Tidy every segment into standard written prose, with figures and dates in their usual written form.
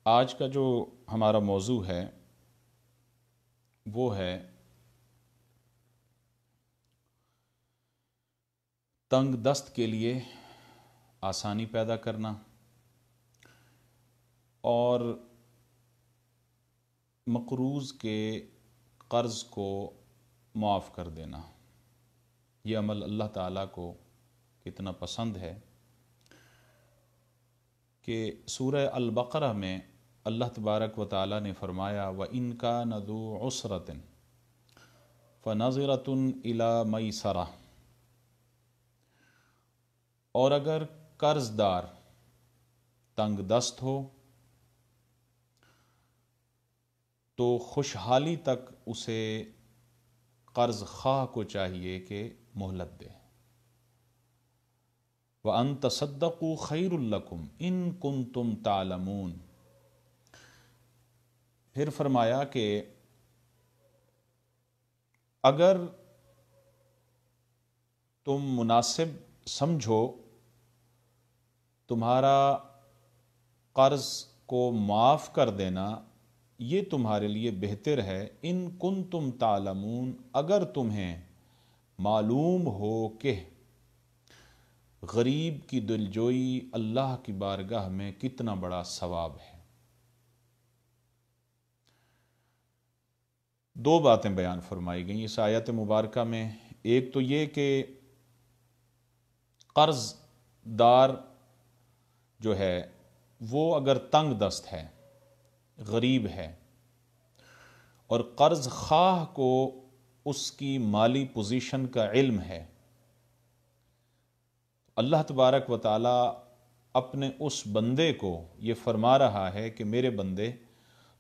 آج کا جو ہمارا موضوع ہے وہ ہے تنگ دست کے لیے آسانی پیدا کرنا اور مقروض کے قرض کو معاف کر دینا۔ یہ عمل اللہ تعالیٰ کو کتنا پسند ہے کہ سورہ البقرہ میں اللہ تبارک و تعالیٰ نے فرمایا وَإِن كَانَ ذُو عُسْرَةٍ فَنَظِرَةٌ إِلَى مَيْسَرَةٍ، اور اگر قرض دار تنگ دست ہو تو خوشحالی تک اسے قرض خواہ کو چاہیے کہ مہلت دے۔ وَأَن تَصَدَّقُوا خَيْرٌ لَكُمْ إِن كُنتُمْ تَعْلَمُونَ۔ پھر فرمایا کہ اگر تم مناسب سمجھو تمہارا قرض کو معاف کر دینا، یہ تمہارے لیے بہتر ہے۔ ان کنتم تعلمون، اگر تمہیں معلوم ہو کہ غریب کی دلجوئی اللہ کی بارگاہ میں کتنا بڑا ثواب ہے۔ دو باتیں بیان فرمائی گئیں اس آیت مبارکہ میں۔ ایک تو یہ کہ قرض دار جو ہے وہ اگر تنگ دست ہے، غریب ہے، اور قرض خواہ کو اس کی مالی پوزیشن کا علم ہے، اللہ تبارک و تعالیٰ اپنے اس بندے کو یہ فرما رہا ہے کہ میرے بندے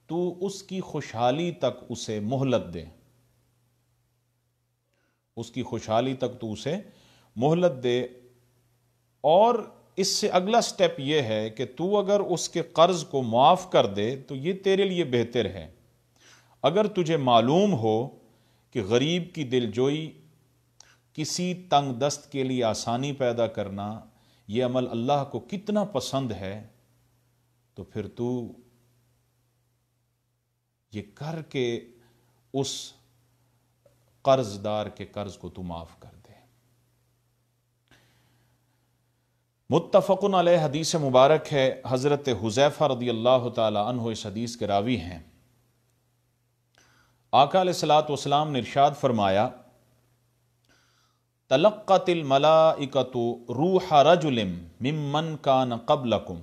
تو اس کی خوشحالی تک اسے مہلت دے، اس کی خوشحالی تک تو اسے مہلت دے، اور اس سے اگلا سٹیپ یہ ہے کہ تو اگر اس کے قرض کو معاف کر دے تو یہ تیرے لیے بہتر ہے۔ اگر تجھے معلوم ہو کہ غریب کی دلجوئی، کسی تنگ دست کے لیے آسانی پیدا کرنا، یہ عمل اللہ کو کتنا پسند ہے، تو پھر تو یہ کر کے اس قرض دار کے قرض کو تو معاف کر دے۔ متفقن علیہ حدیث مبارک ہے، حضرت حذیفہ رضی اللہ تعالی عنہ اس حدیث کے راوی ہیں۔ آقا علیہ الصلوۃ والسلام نے ارشاد فرمایا تلقت الملائکۃ روح رجل ممن کان قبلکم۔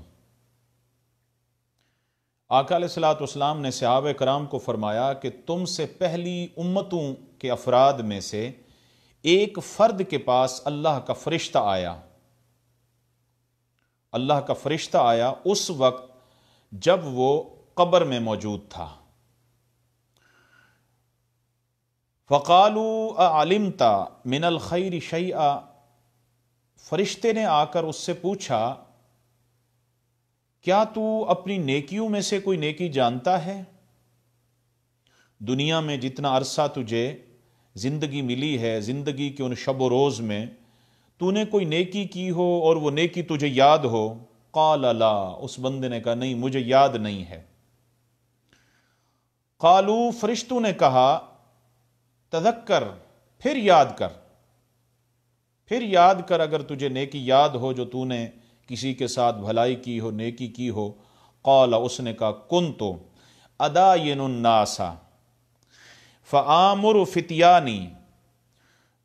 آقا علیہ الصلوۃ والسلام نے صحابہ کرام کو فرمایا کہ تم سے پہلی امتوں کے افراد میں سے ایک فرد کے پاس اللہ کا فرشتہ آیا، اللہ کا فرشتہ آیا اس وقت جب وہ قبر میں موجود تھا۔ فَقَالُوا أَعَلِمْتَ مِنَ الْخَيْرِ شَيْئًا، فرشتے نے آ کر اس سے پوچھا کیا تو اپنی نیکیوں میں سے کوئی نیکی جانتا ہے؟ دنیا میں جتنا عرصہ تجھے زندگی ملی ہے، زندگی کے ان شب و روز میں تو نے کوئی نیکی کی ہو اور وہ نیکی تجھے یاد ہو؟ قال لا، اس بندے نے کہا نہیں، مجھے یاد نہیں ہے۔ قالوا، فرشتوں نے کہا تذکر، پھر یاد کر، پھر یاد کر اگر تجھے نیکی یاد ہو جو تو نے کسی کے ساتھ بھلائی کی ہو، نیکی کی ہو۔ قال، اس نے کہا کنت اداین الناس فآمر فتیانی،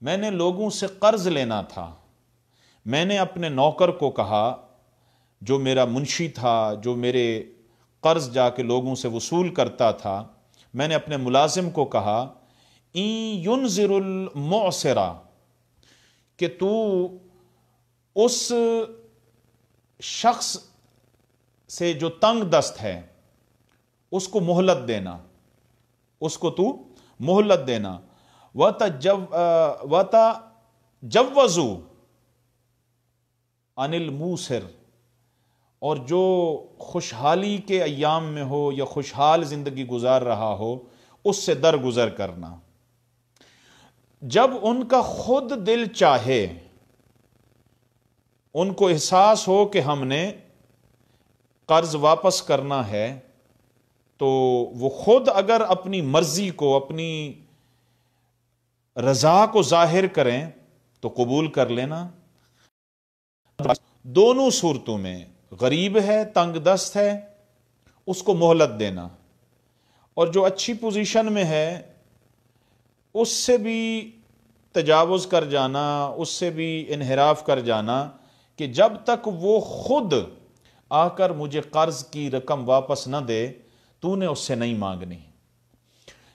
میں نے لوگوں سے قرض لینا تھا، میں نے اپنے نوکر کو کہا جو میرا منشی تھا، جو میرے قرض جا کے لوگوں سے وصول کرتا تھا، میں نے اپنے ملازم کو کہا این ینظر المعسرہ، کہ تو اس شخص سے جو تنگ دست ہے اس کو مہلت دینا، اس کو تو مہلت دینا۔ وَتَجَوَّزُوا عَنِ الْمُوسِرِ، اور جو خوشحالی کے ایام میں ہو یا خوشحال زندگی گزار رہا ہو اس سے درگزر کرنا۔ جب ان کا خود دل چاہے، ان کو احساس ہو کہ ہم نے قرض واپس کرنا ہے تو وہ خود اگر اپنی مرضی کو، اپنی رضا کو ظاہر کریں تو قبول کر لینا. دونوں صورتوں میں غریب ہے، تنگ دست ہے، اس کو مہلت دینا، اور جو اچھی پوزیشن میں ہے اس سے بھی تجاوز کر جانا، اس سے بھی انحراف کر جانا کہ جب تک وہ خود آ کر مجھے قرض کی رقم واپس نہ دے تو نے اس سے نہیں مانگنی.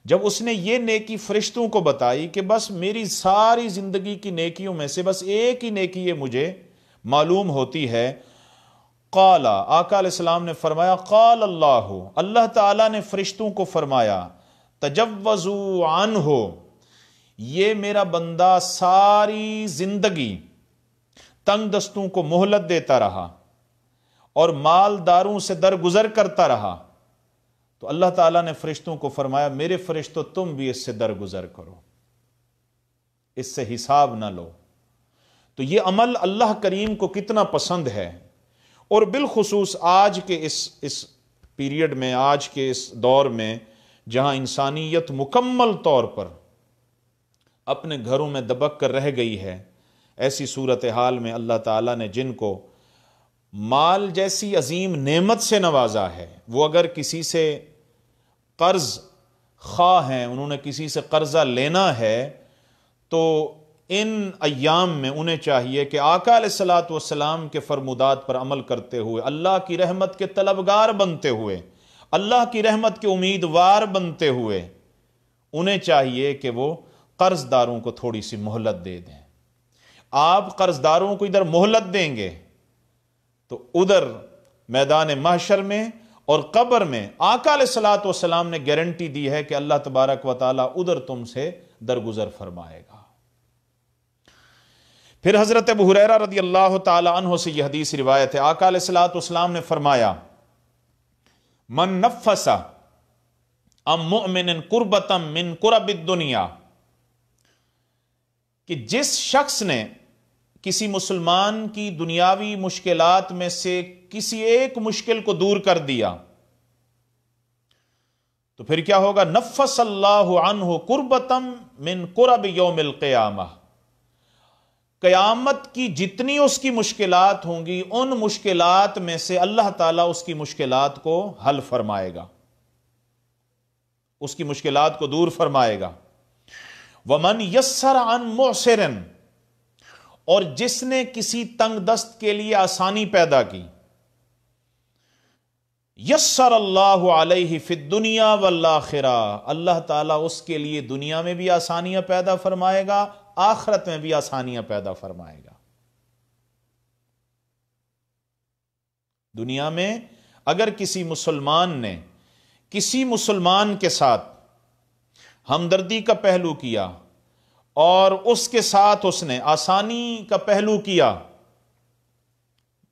جب اس نے یہ نیکی فرشتوں کو بتائی کہ بس میری ساری زندگی کی نیکیوں میں سے بس ایک ہی نیکی یہ مجھے معلوم ہوتی ہے، قال، آقا علیہ السلام نے فرمایا، قال اللہ، اللہ تعالیٰ نے فرشتوں کو فرمایا، تجوزوا عنہ، یہ میرا بندہ ساری زندگی تنگ دستوں کو مہلت دیتا رہا اور مالداروں سے درگزر کرتا رہا، تو اللہ تعالیٰ نے فرشتوں کو فرمایا، میرے فرشتوں تم بھی اس سے درگزر کرو، اس سے حساب نہ لو. تو یہ عمل اللہ کریم کو کتنا پسند ہے. اور بالخصوص آج کے اس پیریڈ میں، آج کے اس دور میں جہاں انسانیت مکمل طور پر اپنے گھروں میں دبک کر رہ گئی ہے، ایسی صورتحال میں اللہ تعالیٰ نے جن کو مال جیسی عظیم نعمت سے نوازا ہے، وہ اگر کسی سے قرض خواہ ہیں، انہوں نے کسی سے قرضہ لینا ہے، تو ان ایام میں انہیں چاہیے کہ آقا علیہ الصلوۃ والسلام کے فرمودات پر عمل کرتے ہوئے، اللہ کی رحمت کے طلبگار بنتے ہوئے، اللہ کی رحمت کے امیدوار بنتے ہوئے، انہیں چاہیے کہ وہ قرض داروں کو تھوڑی سی مہلت دے دیں. آپ قرض داروں کو ادھر مہلت دیں گے تو ادھر میدان محشر میں اور قبر میں آقا علیہ الصلوۃ والسلام نے گارنٹی دی ہے کہ اللہ تبارک و تعالیٰ ادھر تم سے درگزر فرمائے گا. پھر حضرت ابو ہریرہ رضی اللہ تعالی عنہ سے یہ حدیث روایت ہے، آقا علیہ الصلوۃ والسلام نے فرمایا، من نفس عن مؤمن کربۃ من کرب الدنیا، کہ جس شخص نے کسی مسلمان کی دنیاوی مشکلات میں سے کسی ایک مشکل کو دور کر دیا، تو پھر کیا ہوگا؟ نفس اللہ عنہ کربۃ من کرب یوم القیامہ، قیامت کی جتنی اس کی مشکلات ہوں گی ان مشکلات میں سے اللہ تعالیٰ اس کی مشکلات کو حل فرمائے گا، اس کی مشکلات کو دور فرمائے گا. ومن یسر عن معسر، اور جس نے کسی تنگ دست کے لیے آسانی پیدا کی، یسر اللہ علیہ فی الدنیا والآخرہ، اللہ تعالیٰ اس کے لیے دنیا میں بھی آسانیاں پیدا فرمائے گا، آخرت میں بھی آسانیاں پیدا فرمائے گا. دنیا میں اگر کسی مسلمان نے کسی مسلمان کے ساتھ ہمدردی کا پہلو کیا اور اس کے ساتھ اس نے آسانی کا پہلو کیا،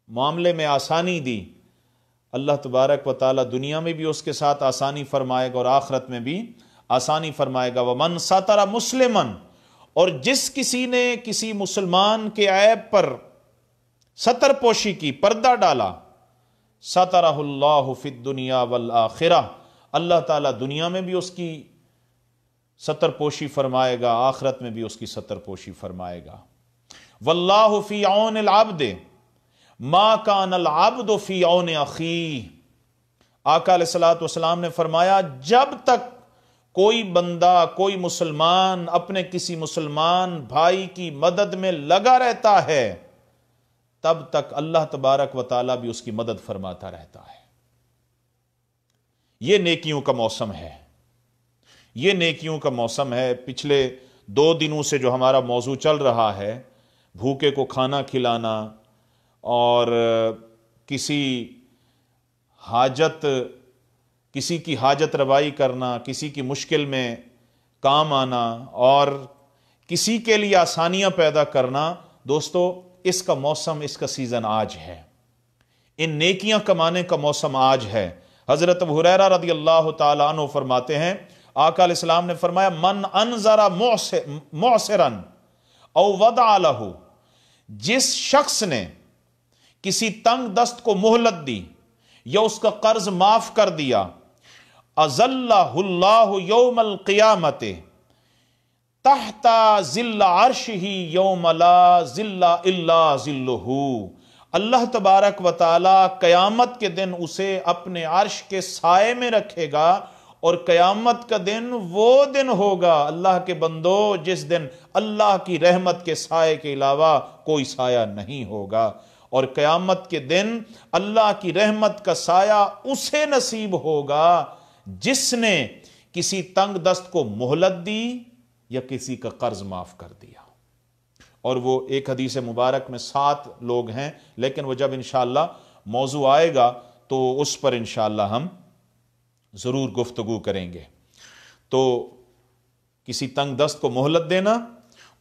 معاملے میں آسانی دی، اللہ تبارک و تعالی دنیا میں بھی اس کے ساتھ آسانی فرمائے گا اور آخرت میں بھی آسانی فرمائے گا. ومن ستر مسلما، اور جس کسی نے کسی مسلمان کے عیب پر ستر پوشی کی، پردہ ڈالا، سترہ اللہ فی الدنیا والآخرہ، اللہ تعالیٰ دنیا میں بھی اس کی ستر پوشی فرمائے گا، آخرت میں بھی اس کی ستر پوشی فرمائے گا. واللہ فی عون العبد ما کان العبد فی عون اخیہ، آقا علیہ الصلوۃ والسلام نے فرمایا، جب تک کوئی بندہ، کوئی مسلمان اپنے کسی مسلمان بھائی کی مدد میں لگا رہتا ہے، تب تک اللہ تبارک و تعالیٰ بھی اس کی مدد فرماتا رہتا ہے. یہ نیکیوں کا موسم ہے، یہ نیکیوں کا موسم ہے. پچھلے 2 دنوں سے جو ہمارا موضوع چل رہا ہے، بھوکے کو کھانا کھلانا اور کسی کی حاجت روائی کرنا، کسی کی مشکل میں کام آنا اور کسی کے لیے آسانیاں پیدا کرنا، دوستو اس کا موسم، اس کا سیزن آج ہے. ان نیکیاں کمانے کا موسم آج ہے. حضرت ابو ہریرہ رضی اللہ تعالی عنہ فرماتے ہیں، آقا علیہ السلام نے فرمایا، من انذر معسرا او وضع لہ، جس شخص نے کسی تنگ دست کو مہلت دی یا اس کا قرض معاف کر دیا، اظلہ اللہ یوم القیامت تحت ظل عرشہ یوم لا ظل الا ظلہ، اللہ تبارک و تعالی قیامت کے دن اسے اپنے عرش کے سائے میں رکھے گا، اور قیامت کا دن وہ دن ہوگا اللہ کے بندو جس دن اللہ کی رحمت کے سائے کے علاوہ کوئی سایہ نہیں ہوگا، اور قیامت کے دن اللہ کی رحمت کا سایہ اسے نصیب ہوگا جس نے کسی تنگ دست کو مہلت دی یا کسی کا قرض معاف کر دیا۔ اور وہ ایک حدیث مبارک میں 7 لوگ ہیں، لیکن وہ جب انشاءاللہ موضوع آئے گا تو اس پر انشاءاللہ ہم ضرور گفتگو کریں گے۔ تو کسی تنگ دست کو مہلت دینا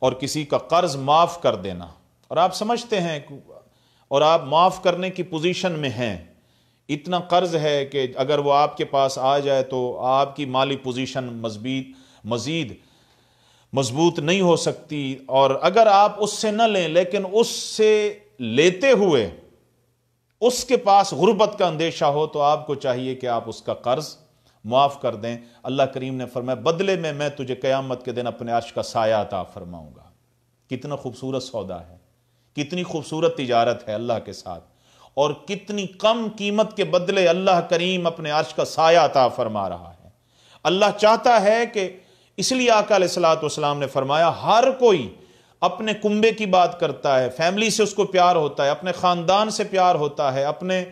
اور کسی کا قرض معاف کر دینا، اور آپ سمجھتے ہیں اور آپ معاف کرنے کی پوزیشن میں ہیں، اتنا قرض ہے کہ اگر وہ آپ کے پاس آ جائے تو آپ کی مالی پوزیشن مزید مضبوط نہیں ہو سکتی، اور اگر آپ اس سے نہ لیں لیکن اس سے لیتے ہوئے اس کے پاس غربت کا اندیشہ ہو تو آپ کو چاہیے کہ آپ اس کا قرض معاف کر دیں۔ اللہ کریم نے فرمایا بدلے میں تجھے قیامت کے دن اپنے عرش کا سایہ عطا فرماؤں گا۔ کتنا خوبصورت سودا ہے، کتنی خوبصورت تجارت ہے اللہ کے ساتھ، اور کتنی کم قیمت کے بدلے اللہ کریم اپنے عرش کا سایہ عطا فرما رہا ہے۔ اللہ چاہتا ہے کہ، اس لیے آقا علیہ الصلوۃ والسلام نے فرمایا ہر کوئی اپنے کنبے کی بات کرتا ہے، فیملی سے اس کو پیار ہوتا ہے، اپنے خاندان سے پیار ہوتا ہے، اپنے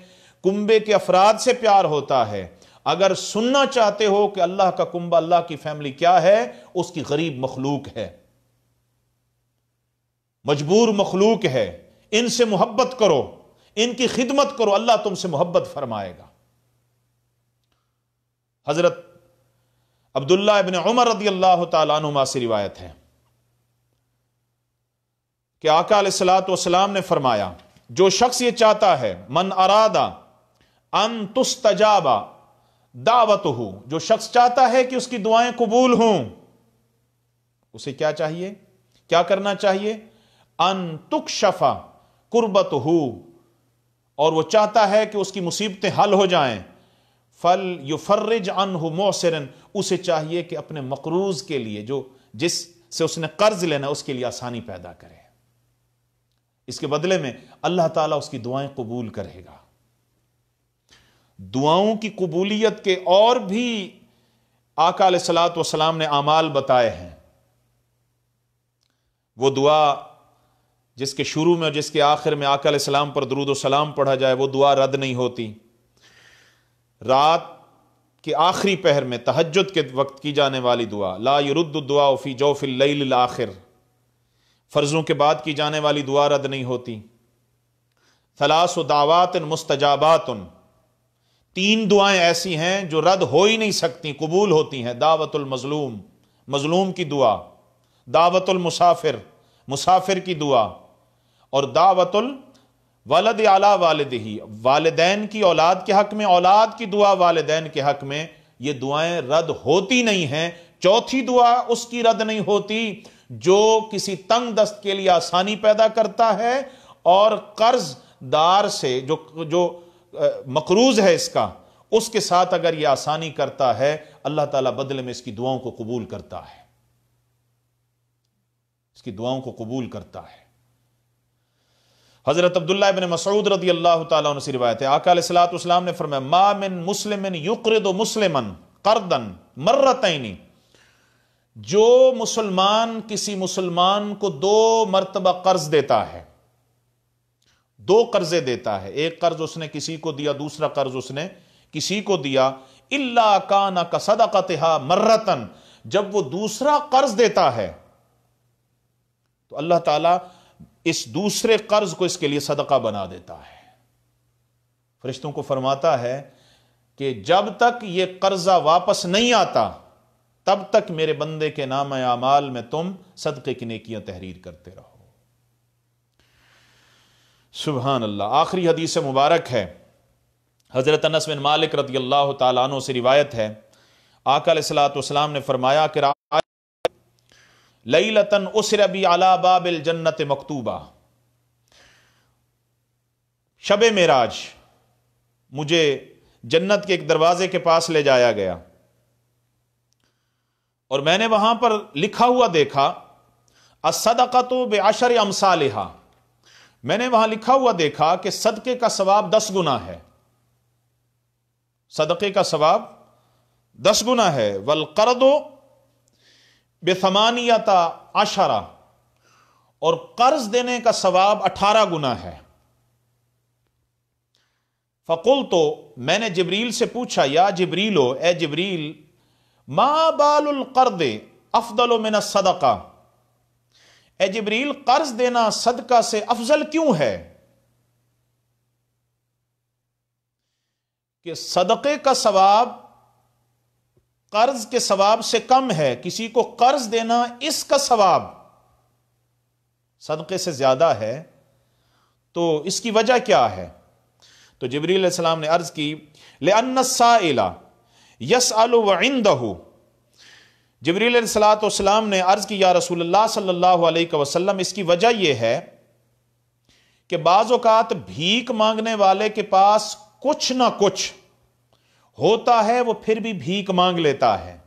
کنبے کے افراد سے پیار ہوتا ہے۔ اگر سننا چاہتے ہو کہ اللہ کا کنبہ، اللہ کی فیملی کیا ہے، اس کی غریب مخلوق ہے، مجبور مخلوق ہے، ان سے محبت کرو، ان کی خدمت کرو، اللہ تم سے محبت فرمائے گا۔ حضرت عبداللہ ابن عمر رضی اللہ تعالیٰ عنہما سے روایت ہے کہ آقا علیہ الصلوۃ والسلام نے فرمایا جو شخص یہ چاہتا ہے، من ارادہ ان تستجاب دعوتہ، جو شخص چاہتا ہے کہ اس کی دعائیں قبول ہوں، اسے کیا چاہیے، کیا کرنا چاہیے؟ ان تکشف کربتہ، اور وہ چاہتا ہے کہ اس کی مصیبتیں حل ہو جائیں، فل یفرج عنہ معسرا، اسے چاہیے کہ اپنے مقروض کے لیے، جس سے اس نے قرض لینا، اس کے لیے آسانی پیدا کرے، اس کے بدلے میں اللہ تعالیٰ اس کی دعائیں قبول کرے گا۔ دعاؤں کی قبولیت کے اور بھی آقا علیہ الصلوۃ والسلام نے اعمال بتائے ہیں۔ وہ دعا جس کے شروع میں اور جس کے آخر میں آقا علیہ السلام پر درود و سلام پڑھا جائے، وہ دعا رد نہیں ہوتی۔ رات کے آخری پہر میں تہجد کے وقت کی جانے والی دعا، لا يرد الدعاء فی جوف اللیل الاخر، فرضوں کے بعد کی جانے والی دعا رد نہیں ہوتی۔ ثلاث دعوات مستجابات، 3 دعائیں ایسی ہیں جو رد ہو ہی نہیں سکتی، قبول ہوتی ہیں۔ دعوت المظلوم، مظلوم کی دعا، دعوت المسافر، مسافر کی دعا، اور دعوت الولد علی والدہ، والدین کی اولاد کے حق میں، اولاد کی دعا والدین کے حق میں، یہ دعائیں رد ہوتی نہیں ہیں۔ چوتھی دعا اس کی رد نہیں ہوتی جو کسی تنگ دست کے لیے آسانی پیدا کرتا ہے، اور قرض دار سے جو مقروض ہے اس کے ساتھ اگر یہ آسانی کرتا ہے، اللہ تعالیٰ بدلے میں اس کی دعاؤں کو قبول کرتا ہے، اس کی دعاؤں کو قبول کرتا ہے۔ حضرت عبداللہ ابن مسعود رضی اللہ تعالیٰ عنہ سے روایت ہے، آقا علیہ الصلوۃ والسلام نے فرمایا ما من مسلم یقرض مسلما قرضا مرتین، جو مسلمان کسی مسلمان کو 2 مرتبہ قرض دیتا ہے، 2 قرضے دیتا ہے، ایک قرض اس نے کسی کو دیا، دوسرا قرض اس نے کسی کو دیا، الا کان کصدقتها مرتن، جب وہ دوسرا قرض دیتا ہے تو اللہ تعالیٰ اس دوسرے قرض کو اس کے لیے صدقہ بنا دیتا ہے۔ فرشتوں کو فرماتا ہے کہ جب تک یہ قرضہ واپس نہیں آتا تب تک میرے بندے کے نام اعمال میں تم صدقے کی نیکیاں تحریر کرتے رہو۔ سبحان اللہ۔ آخری حدیث مبارک ہے، حضرت انس بن مالک رضی اللہ تعالیٰ عنہ سے روایت ہے، آقا علیہ الصلوۃ والسلام نے فرمایا کہ لیلتن اسر بی علی باب الجنت مکتوبہ، شب معراج مجھے جنت کے ایک دروازے کے پاس لے جایا گیا، اور میں نے وہاں پر لکھا ہوا دیکھا الصدقۃ بعشر امثالھا، میں نے وہاں لکھا ہوا دیکھا کہ صدقے کا ثواب 10 گنا ہے، صدقے کا ثواب 10 گنا ہے، والقرض بثمانیۃ عشر، اور قرض دینے کا ثواب 18 گنا ہے۔ فقلت، میں نے جبریل سے پوچھا، یا جبریلو، اے جبریل، ما بال القرض افضل من الصدقہ، اے جبریل قرض دینا صدقہ سے افضل کیوں ہے؟ کہ صدقے کا ثواب قرض کے ثواب سے کم ہے، کسی کو قرض دینا اس کا ثواب صدقے سے زیادہ ہے، تو اس کی وجہ کیا ہے؟ تو جبریل علیہ السلام نے عرض کی، لأن السائل يسأل وعنده، جبریل علیہ السلام نے عرض کی، یا رسول اللہ صلی اللہ علیہ وسلم، اس کی وجہ یہ ہے کہ بعض اوقات بھیک مانگنے والے کے پاس کچھ نہ کچھ ہوتا ہے، وہ پھر بھی بھیک مانگ لیتا ہے۔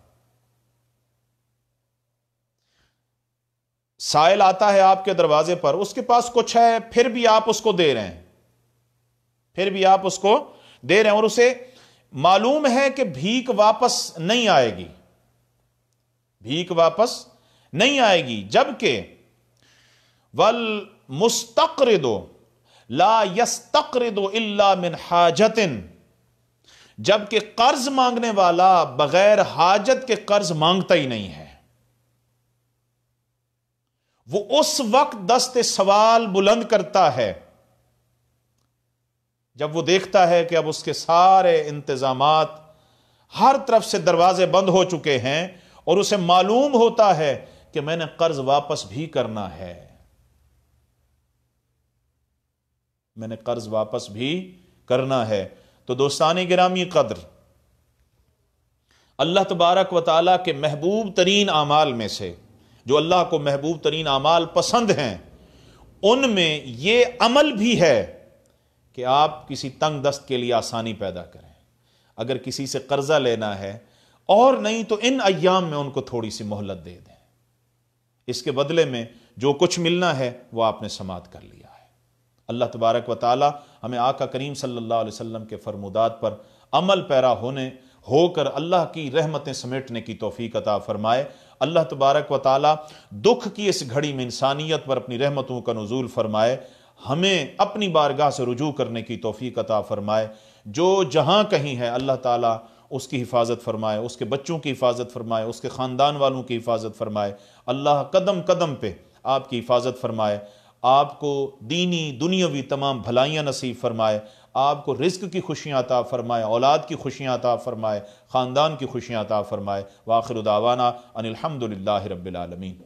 سائل آتا ہے آپ کے دروازے پر، اس کے پاس کچھ ہے، پھر بھی آپ اس کو دے رہے ہیں، پھر بھی آپ اس کو دے رہے ہیں، اور اسے معلوم ہے کہ بھیک واپس نہیں آئے گی، بھیک واپس نہیں آئے گی، جبکہ والمستقرض لا يستقرض الا من حاجت، جبکہ قرض مانگنے والا بغیر حاجت کے قرض مانگتا ہی نہیں ہے، وہ اس وقت دست سوال بلند کرتا ہے جب وہ دیکھتا ہے کہ اب اس کے سارے انتظامات، ہر طرف سے دروازے بند ہو چکے ہیں، اور اسے معلوم ہوتا ہے کہ میں نے قرض واپس بھی کرنا ہے، میں نے قرض واپس بھی کرنا ہے۔ تو دوستان گرامی قدر، اللہ تبارک و تعالیٰ کے محبوب ترین اعمال میں سے، جو اللہ کو محبوب ترین اعمال پسند ہیں، ان میں یہ عمل بھی ہے کہ آپ کسی تنگ دست کے لیے آسانی پیدا کریں۔ اگر کسی سے قرضہ لینا ہے، اور نہیں تو ان ایام میں ان کو تھوڑی سی مہلت دے دیں، اس کے بدلے میں جو کچھ ملنا ہے وہ آپ نے سماعت کر لیا ہے۔ اللہ تبارک و تعالی ہمیں آقا کریم صلی اللہ علیہ وسلم کے فرمودات پر عمل پیرا ہو کر اللہ کی رحمتیں سمیٹنے کی توفیق عطا فرمائے۔ اللہ تبارک و تعالی دکھ کی اس گھڑی میں انسانیت پر اپنی رحمتوں کا نزول فرمائے، ہمیں اپنی بارگاہ سے رجوع کرنے کی توفیق عطا فرمائے۔ جو جہاں کہیں ہے اللہ تعالی اس کی حفاظت فرمائے، اس کے بچوں کی حفاظت فرمائے، اس کے خاندان والوں کی حفاظت فرمائے۔ اللہ قدم قدم پہ آپ کی حفاظت فرمائے، آپ کو دینی دنیاوی تمام بھلائیاں نصیب فرمائے، آپ کو رزق کی خوشیاں عطا فرمائے، اولاد کی خوشیاں عطا فرمائے، خاندان کی خوشیاں عطا فرمائے۔ وآخر دعوانا ان الحمد للہ رب العالمین۔